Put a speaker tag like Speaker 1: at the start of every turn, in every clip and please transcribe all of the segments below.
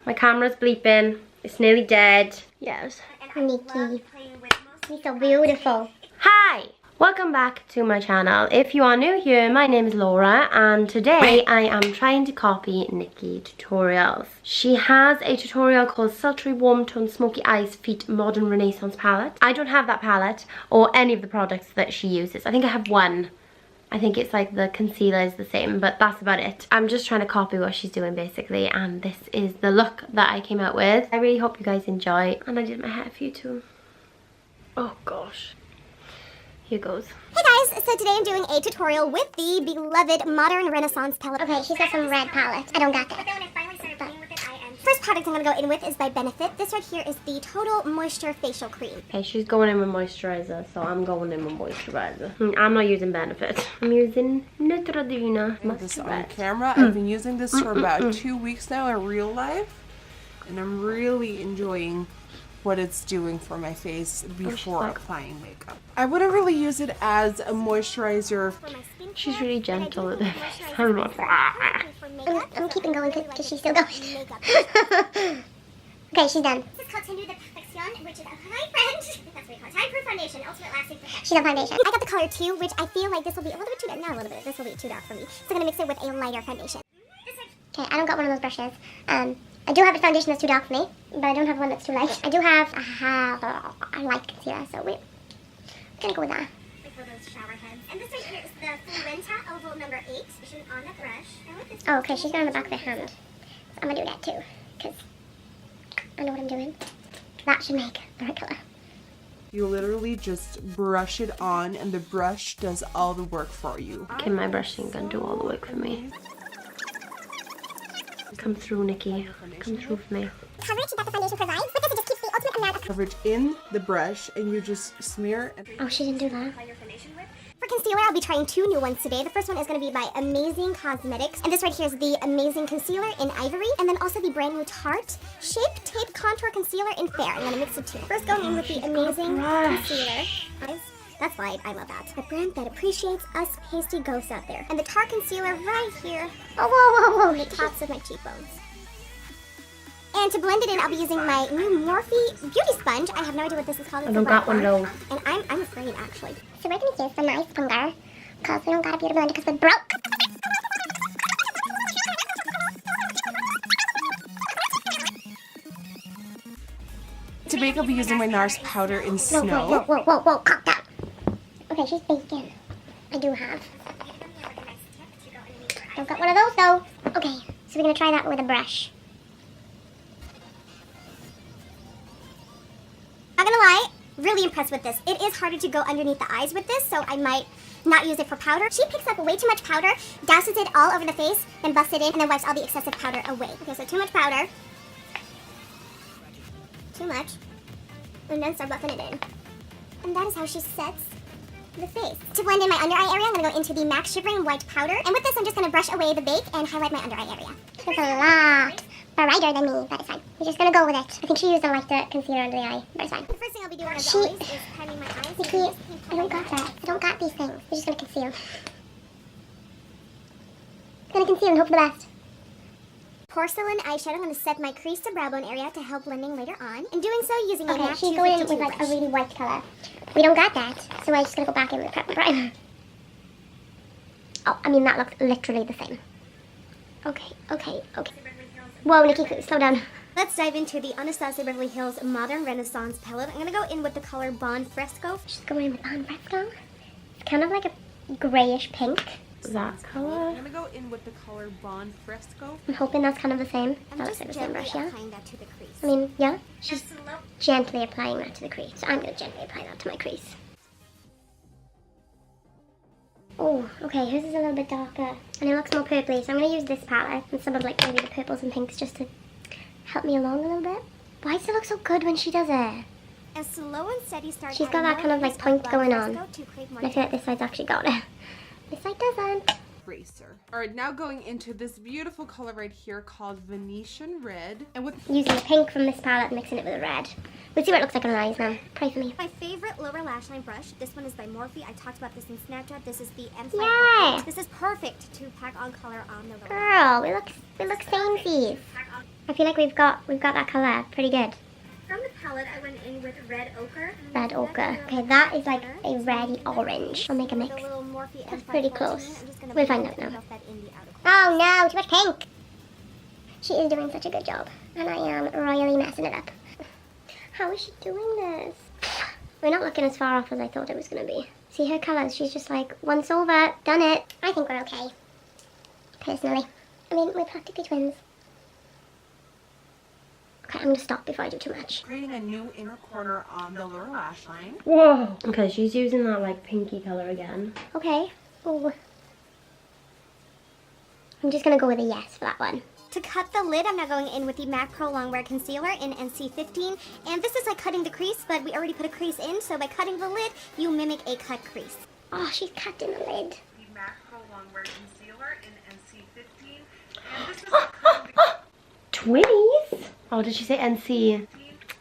Speaker 1: My camera's bleeping. It's nearly dead. Yes.
Speaker 2: Nikki. You're so beautiful.
Speaker 1: Hi! Welcome back to my channel. If you are new here, my name is Laura and today I am trying to copy Nikki Tutorials. She has a tutorial called Sultry Warm Tone Smoky Eyes Feet Modern Renaissance Palette. I don't have that palette or any of the products that she uses. I think I have one. I think it's like the concealer is the same, but that's about it. I'm just trying to copy what she's doing basically, and this is the look that I came out with. I really hope you guys enjoy, and I did my hair for you too. Oh gosh. Here goes.
Speaker 2: Hey guys, so today I'm doing a tutorial with the beloved Modern Renaissance palette. Okay, she's got some red palette. I don't got that. First product I'm going to go in with is by Benefit. This right here is the Total Moisture Facial Cream.
Speaker 1: Okay, she's going in with moisturizer, so I'm going in with moisturizer. I'm not using Benefit. I'm using Neutrogena.
Speaker 3: This on camera. I've been using this for about 2 weeks now in real life, and I'm really enjoying what it's doing for my face before applying makeup. I wouldn't really use it as a moisturizer.
Speaker 1: She's really gentle with it.
Speaker 2: I'm keeping going because she's still going. Okay, she's done. This is called Tenue de Perfection, which is a high friend. That's what we call it. High proof foundation, ultimate lasting perfection. She's on foundation. I got the color 2, which I feel like this will be a little bit too dark. Not a little bit. This will be too dark for me. So I'm going to mix it with a lighter foundation. Okay, I don't got one of those brushes. I do have a foundation that's too dark for me, but I don't have one that's too light. I do have a light concealer, so we're gonna go with that. Like for those shower heads. And this right here is the Fullenta Oval number 8, which is on the brush. Oh, okay, she's got it on the back of the hand. So I'm gonna do that too, because I know what I'm doing. That should make the right color.
Speaker 3: You literally just brush it on, and the brush does all the work for you.
Speaker 1: Okay, my brush ain't gonna do all the work for me. Come through, Nikki. Come through for me.
Speaker 2: Coverage that the foundation provides, but this just keeps the ultimate amount of
Speaker 3: Coverage in the brush, and you just smear and
Speaker 1: oh, she didn't do that.
Speaker 2: For concealer, I'll be trying 2 new ones today. The first one is going to be by Amazing Cosmetics. And this right here is the Amazing Concealer in Ivory. And then also the brand new Tarte Shape Tape Contour Concealer in Fair. I'm going to mix the two. First going in with the Amazing Concealer. That's why I love that. A brand that appreciates us pasty ghosts out there. And the Tarte Concealer right here. Oh, whoa, whoa, whoa. The tops of my cheekbones. And to blend it in, I'll be using my new Morphe Beauty Sponge. I have no idea what this is called.
Speaker 1: I don't got one of those.
Speaker 2: And I'm afraid, actually. So we're going to use the nice finger, because we don't got a beauty blender because we're broke.
Speaker 3: to make, I'll be using my NARS powder in Snow.
Speaker 2: Whoa, calm down. Okay, she's baking. I do have. Don't got one of those, though. Okay, so we're going to try that with a brush. Not gonna lie, really impressed with this. It is harder to go underneath the eyes with this, so I might not use it for powder. She picks up way too much powder, douses it all over the face, then busts it in, and then wipes all the excessive powder away. Okay, so too much powder. Too much. And then start buffing it in. And that is how she sets the face. To blend in my under eye area, I'm gonna go into the MAC Shivering White Powder. And with this, I'm just gonna brush away the bake and highlight my under eye area. It's a lot brighter than me, but it's fine. We're just gonna go with it. I think she used a light concealer under the eye, but it's fine. The first thing I'll be doing as always is priming my eyes. Nikki, I don't got that. I don't got these things. We're just gonna conceal. Gonna conceal and hope for the best. Porcelain eyeshadow. I'm gonna set my crease to brow bone area to help blending later on. In doing so, using a MAC 252 brush. She's going in with like a really white color. We don't got that, so I'm just gonna go back in with prep and primer. Oh, I mean that looks literally the same. Okay. Whoa, Nikki, slow down. Let's dive into the Anastasia Beverly Hills Modern Renaissance palette. I'm gonna go in with the color Bon Fresco. She's going in with Bon Fresco. It's kind of like a grayish pink.
Speaker 1: That color.
Speaker 3: I'm gonna go in with the color Bon Fresco.
Speaker 2: I'm hoping that's kind of the same.
Speaker 4: I'm
Speaker 2: that
Speaker 4: just
Speaker 2: looks like the
Speaker 4: gently
Speaker 2: same brush, yeah?
Speaker 4: applying that to the crease.
Speaker 2: I mean, yeah? She's gently applying that to the crease. So I'm gonna gently apply that to my crease. Oh, okay, hers is a little bit darker. And it looks more purpley, so I'm gonna use this palette and some of like maybe the purples and pinks just to help me along a little bit. Why does it look so good when she does it?
Speaker 4: A slow and steady start.
Speaker 2: She's got that kind of like point going on. And I feel like this side's actually got it. This side doesn't.
Speaker 3: Eraser. Alright, now going into this beautiful color right here called Venetian Red. And with
Speaker 2: using the pink from this palette and mixing it with the red. We'll see what it looks like on her eyes now. Pray for me.
Speaker 4: My favorite lower lash line brush. This one is by Morphe. I talked about this in Snapchat. This is the M5.
Speaker 2: Yeah.
Speaker 4: This is perfect to pack on color on the lower.
Speaker 2: Girl, we look samesies. I feel like we've got that colour pretty good.
Speaker 4: From the palette, I went in with red ochre.
Speaker 2: Red ochre. Okay, that is like a red orange. I'll make a mix. That's pretty close. We'll find out now. Oh no, too much pink. She is doing such a good job, and I am royally messing it up. How is she doing this? We're not looking as far off as I thought it was going to be. See her colours, she's just like, once over, done it. I think we're okay, personally. I mean, we're practically twins. Okay, I'm going to stop before I do too much.
Speaker 3: Creating a new inner corner on the lower lash line.
Speaker 1: Whoa! Okay, she's using that like pinky colour again.
Speaker 2: Okay. Ooh. I'm just going to go with a yes for that one.
Speaker 4: To cut the lid, I'm now going in with the MAC Pro Longwear Concealer in NC15. And this is like cutting the crease, but we already put a crease in, so by cutting the lid, you mimic a cut crease.
Speaker 2: Oh, she's cut in the lid.
Speaker 3: The MAC Pro Longwear Concealer in NC15. And this is
Speaker 1: Twinnies? Oh, did she say NC?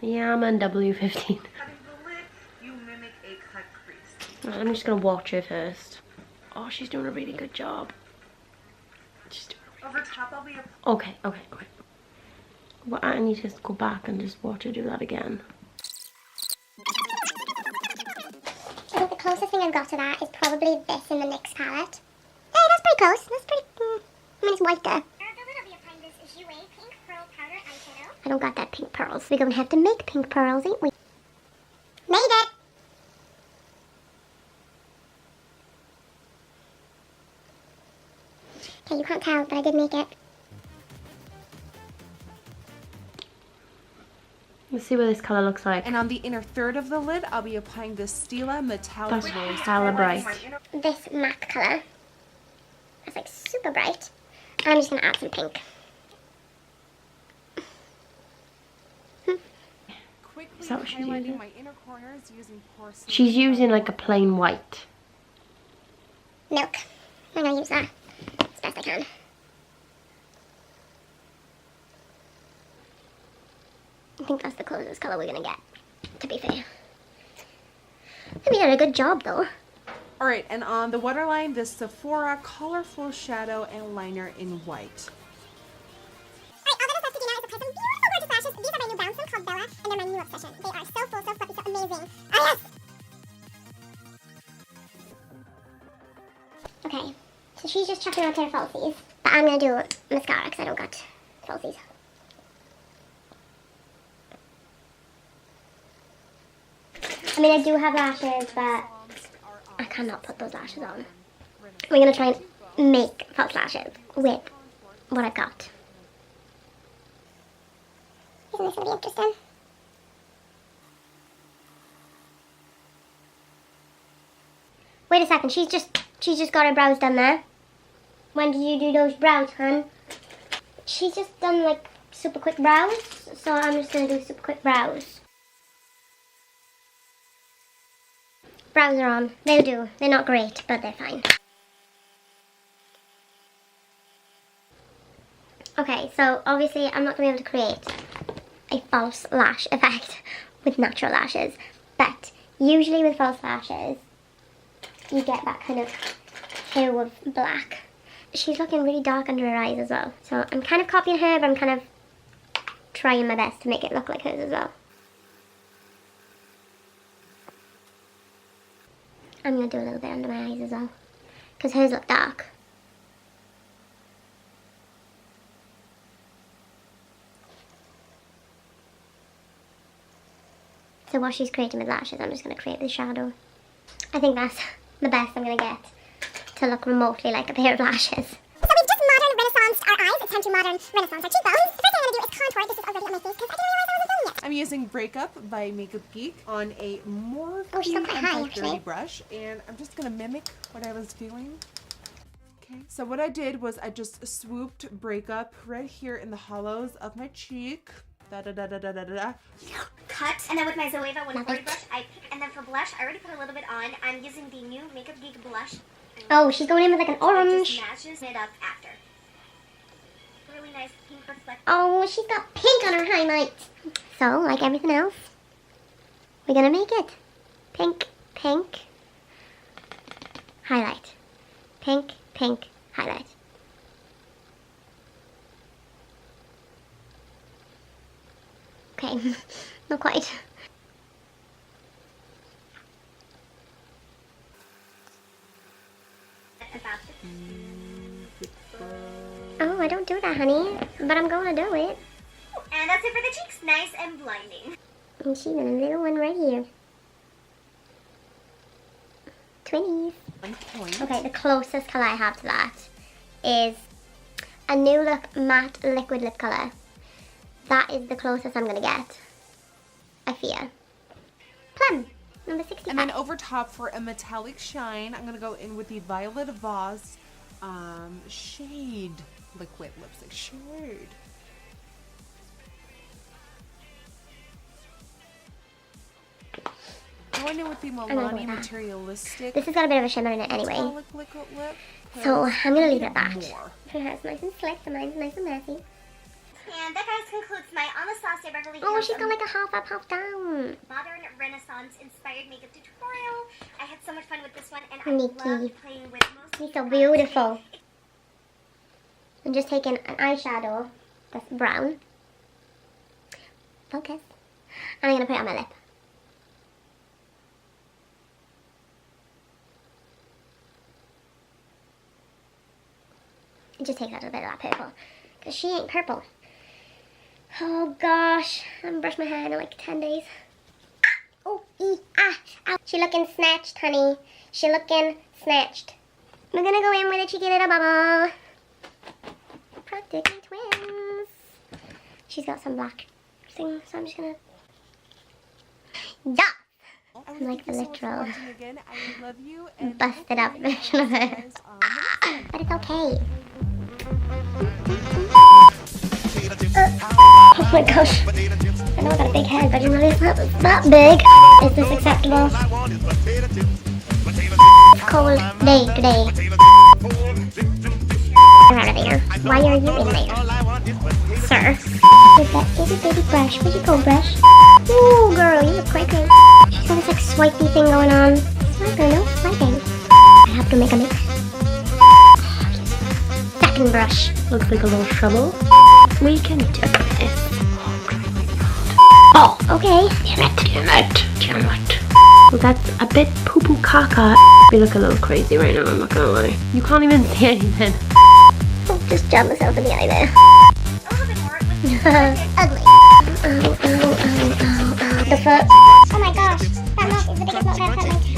Speaker 1: Yeah, I'm on W15.
Speaker 3: cutting the lid, you mimic a cut crease.
Speaker 1: I'm just gonna watch her first. Oh, she's doing a really good job. She's doing
Speaker 3: Over top, I'll be
Speaker 1: okay. Well, I need to just go back and just watch her do that again.
Speaker 2: I think the closest thing I've got to that is probably this in the NYX palette. Hey, that's pretty close. That's pretty... I mean, it's white there. I don't got that pink pearls. We're gonna have to make pink pearls, ain't we? Made it! Okay, you can't tell, but I did make it.
Speaker 1: Let's see what this colour looks like.
Speaker 3: And on the inner third of the lid, I'll be applying the Stila Metallic
Speaker 1: That's
Speaker 3: Rose.
Speaker 1: hella bright.
Speaker 2: This MAC colour. That's like super bright. I'm just gonna add some pink.
Speaker 3: Quickly
Speaker 1: Is that what she's
Speaker 3: highlighting
Speaker 1: using?
Speaker 3: my inner corners using porcelain.
Speaker 1: She's using like a plain white.
Speaker 2: Milk. I'm gonna use that as best I can. I think that's the closest colour we're gonna get, to be fair. We did a good job though.
Speaker 3: Alright, and on the waterline, this Sephora Colorful Shadow and Liner in white.
Speaker 2: These are my new browns, called Bella, and they're my new obsession. They are so full, so fluffy, so amazing. Oh, yes! Okay, so she's just chucking out her falsies. But I'm going to do mascara because I don't got falsies. I mean, I do have lashes, but I cannot put those lashes on. We're going to try and make false lashes with what I've got. Isn't this going to be interesting? Wait a second, she's just got her brows done there. When did you do those brows, hun? She's just done like super quick brows, so I'm just going to do super quick brows. Brows are on. They'll do. They're not great, but they're fine. Okay, so obviously I'm not going to be able to create a false lash effect with natural lashes, but usually with false lashes you get that kind of hue of black. She's looking really dark under her eyes as well, so I'm kind of copying her, but I'm kind of trying my best to make it look like hers as well. I'm going to do a little bit under my eyes as well, because hers look dark. So while she's creating with lashes, I'm just going to create the shadow. I think that's the best I'm going to get to look remotely like a pair of lashes. So we've just modern renaissanced our eyes. It's time to modern renaissance our cheekbones. The first thing I'm going to do is contour. This is already on my face because I didn't realize I wasn't done yet.
Speaker 3: I'm using Breakup by Makeup Geek on a more
Speaker 2: she's got quite high, actually.
Speaker 3: brush, and I'm just going to mimic what I was doing. Okay, so what I did was I just swooped Breakup right here in the hollows of my cheek. Da-da-da-da-da-da-da.
Speaker 4: Cut, and then with my Zoeva 140 brush, and then for blush, I already put a little bit on. I'm using the new Makeup Geek blush.
Speaker 2: Oh, she's going in with like an
Speaker 4: It
Speaker 2: orange.
Speaker 4: just matches it up after. Really nice pink reflect.
Speaker 2: Oh, she's got pink on her highlight. So, like everything else, we're going to make it. Pink, pink, highlight. Pink, pink, highlight. Okay, not quite. Oh, I don't do that, honey, but I'm gonna do it.
Speaker 4: And that's it for the cheeks. Nice and blinding.
Speaker 2: And she's got a little one right here. Twinnies.
Speaker 3: 1 point.
Speaker 2: Okay, the closest colour I have to that is a New Look matte liquid lip colour. That is the closest I'm gonna get, I fear. Plum, number 65.
Speaker 3: And then over top for a metallic shine, I'm gonna go in with the Violet Voss shade liquid lipstick shade. Going in with the Milani Materialistic.
Speaker 2: This has got a bit of a shimmer in it anyway.
Speaker 3: Metallic liquid lip.
Speaker 2: So I'm gonna leave it at that.
Speaker 3: More.
Speaker 2: Her hair's nice and slick, and mine's nice and messy.
Speaker 4: And that, guys, concludes my Anastasia Beverly Hills
Speaker 2: Oh, she's got like a half up, half down.
Speaker 4: modern Renaissance inspired makeup tutorial. I had so much fun with this one, and
Speaker 2: Nikki.
Speaker 4: I loved playing with most.
Speaker 2: She's so beautiful. I'm just taking an eyeshadow that's brown. Focus. And I'm gonna put it on my lip. It just takes out a bit of that purple, because she ain't purple. Oh gosh, I haven't brushed my hair in like 10 days. Oh, ow. She looking snatched, honey. She looking snatched. We're gonna go in with a cheeky little bubble. Practically twins. She's got some black thing, so I'm just gonna... Yeah!
Speaker 3: I
Speaker 2: Like the literal
Speaker 3: again. I love you and
Speaker 2: busted up version of it. But it's okay. Oh my gosh. I know I got a big head, but I didn't realize that was that big. Is this acceptable? It's cold day today. Get out of there. Why are you in there? Sir. With that itty bitty brush. Where'd you go, brush? Ooh, girl, you look quite good. She's got this like swipey thing going on. Swipe, girl, no swiping. I have to make a mix. Second brush.
Speaker 1: Looks like a little trouble. We can do this. Oh,
Speaker 2: okay.
Speaker 1: Damn it. Well, that's a bit poo-poo caca. We look a little crazy right now, I'm not gonna lie. You can't even see anything.
Speaker 2: Oh, just jab myself in the eye there.
Speaker 4: A little bit more with
Speaker 2: Ugly. The foot. Oh my gosh. That mouth is the biggest mouth I've ever had in my